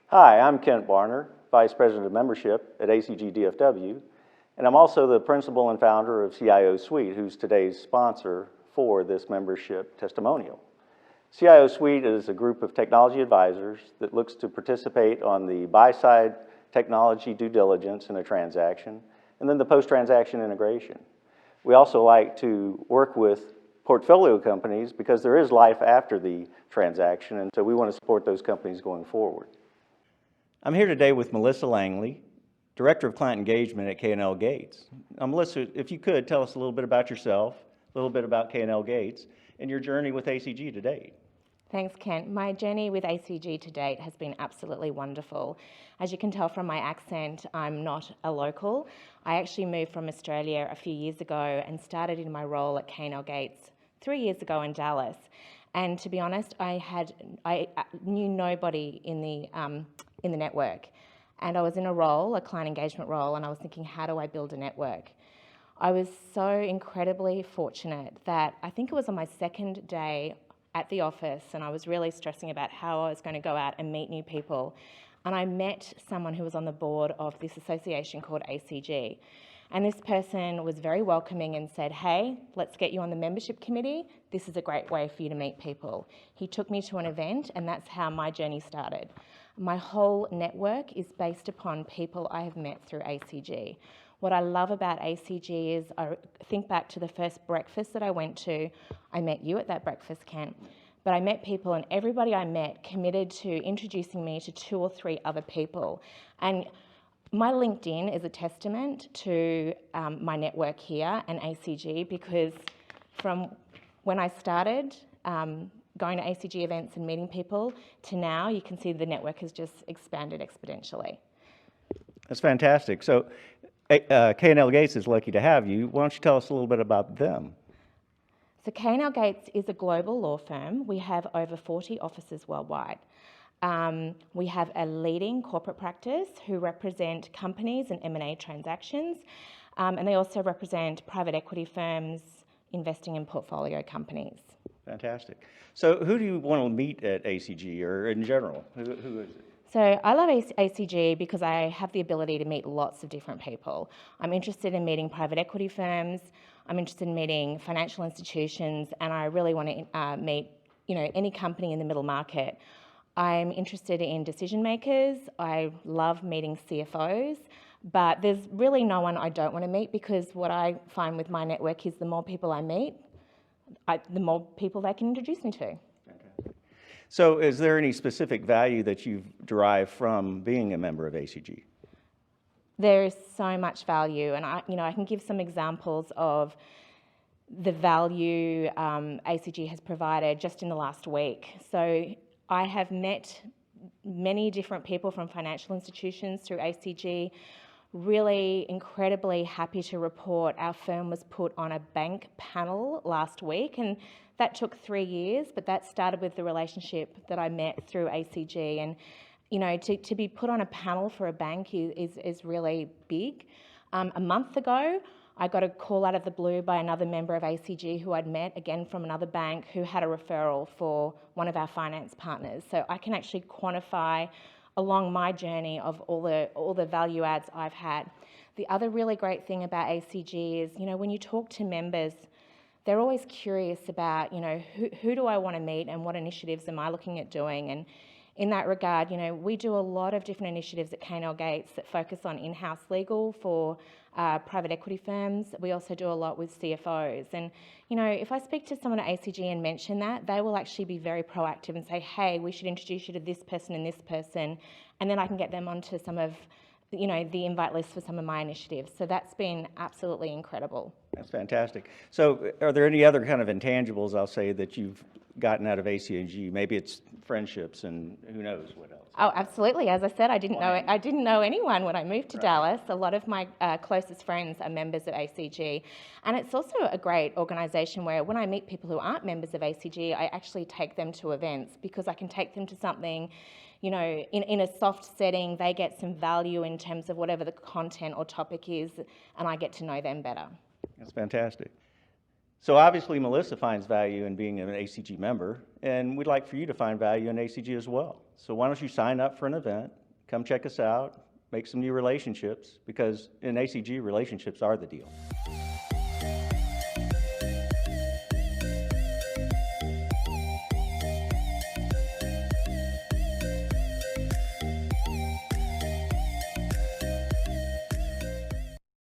Hi, I'm Kent Barner, Vice President of Membership at ACG DFW, and I'm also the principal and founder of CIO Suite, who's today's sponsor for this membership testimonial. CIO Suite is a group of technology advisors that looks to participate on the buy-side technology due diligence in a transaction, and then the post-transaction integration. We also like to work with portfolio companies because there is life after the transaction, and so we want to support those companies going forward. I'm here today with Melissa Langley, Director of Client Engagement at K&L Gates. Now, Melissa, if you could, tell us a little bit about yourself, a little bit about K&L Gates, and your journey with ACG to date. Thanks, Kent. My journey with ACG to date has been absolutely wonderful. As you can tell from my accent, I'm not a local. I actually moved from Australia a few years ago and started in my role at K&L Gates 3 years ago in Dallas. And to be honest, I knew nobody in the network. And I was in a client engagement role, and I was thinking, how do I build a network? I was so incredibly fortunate that I think it was on my second day at the office, and I was really stressing about how I was going to go out and meet new people. And I met someone who was on the board of this association called ACG. And this person was very welcoming and said, hey, let's get you on the membership committee. This is a great way for you to meet people. He took me to an event, and that's how my journey started. My whole network is based upon people I have met through ACG. What I love about ACG is I think back to the first breakfast that I went to. I met you at that breakfast, Kent. But I met people, and everybody I met committed to introducing me to 2 or 3 other people. And my LinkedIn is a testament to my network here and ACG, because from when I started going to ACG events and meeting people to now, you can see the network has just expanded exponentially. That's fantastic. So K&L Gates is lucky to have you. Why don't you tell us a little bit about them? So K&L Gates is a global law firm. We have over 40 offices worldwide. We have a leading corporate practice who represent companies and M&A transactions, and they also represent private equity firms investing in portfolio companies. Fantastic. So who do you want to meet at ACG, or in general? Who is it? So I love ACG because I have the ability to meet lots of different people. I'm interested in meeting private equity firms, I'm interested in meeting financial institutions, and I really want to meet any company in the middle market. I'm interested in decision makers. I love meeting CFOs, but there's really no one I don't want to meet, because what I find with my network is the more people I meet, the more people they can introduce me to. Okay. So is there any specific value that you've derived from being a member of ACG? There is so much value, and I can give some examples of the value ACG has provided just in the last week. So I have met many different people from financial institutions through ACG. Really incredibly happy to report our firm was put on a bank panel last week, and that took 3 years, but that started with the relationship that I met through ACG. And to be put on a panel for a bank is really big. A month ago, I got a call out of the blue by another member of ACG who I'd met, again from another bank, who had a referral for one of our finance partners. So I can actually quantify along my journey of all the value adds I've had. The other really great thing about ACG is, when you talk to members, they're always curious about, who do I want to meet and what initiatives am I looking at doing? And in that regard, we do a lot of different initiatives at K&L Gates that focus on in-house legal for private equity firms. We also do a lot with CFOs. And, if I speak to someone at ACG and mention that, they will actually be very proactive and say, hey, we should introduce you to this person and this person. And then I can get them onto some of, the invite list for some of my initiatives. So that's been absolutely incredible. That's fantastic. So are there any other kind of intangibles, I'll say, that you've gotten out of ACG? Maybe it's friendships, and who knows what else. Oh, absolutely. As I said, I didn't know anyone when I moved to Dallas. A lot of my closest friends are members of ACG. And it's also a great organisation where when I meet people who aren't members of ACG, I actually take them to events, because I can take them to something, in a soft setting. They get some value in terms of whatever the content or topic is, and I get to know them better. That's fantastic. So obviously Melissa finds value in being an ACG member, and we'd like for you to find value in ACG as well. So why don't you sign up for an event, come check us out, make some new relationships, because in ACG, relationships are the deal.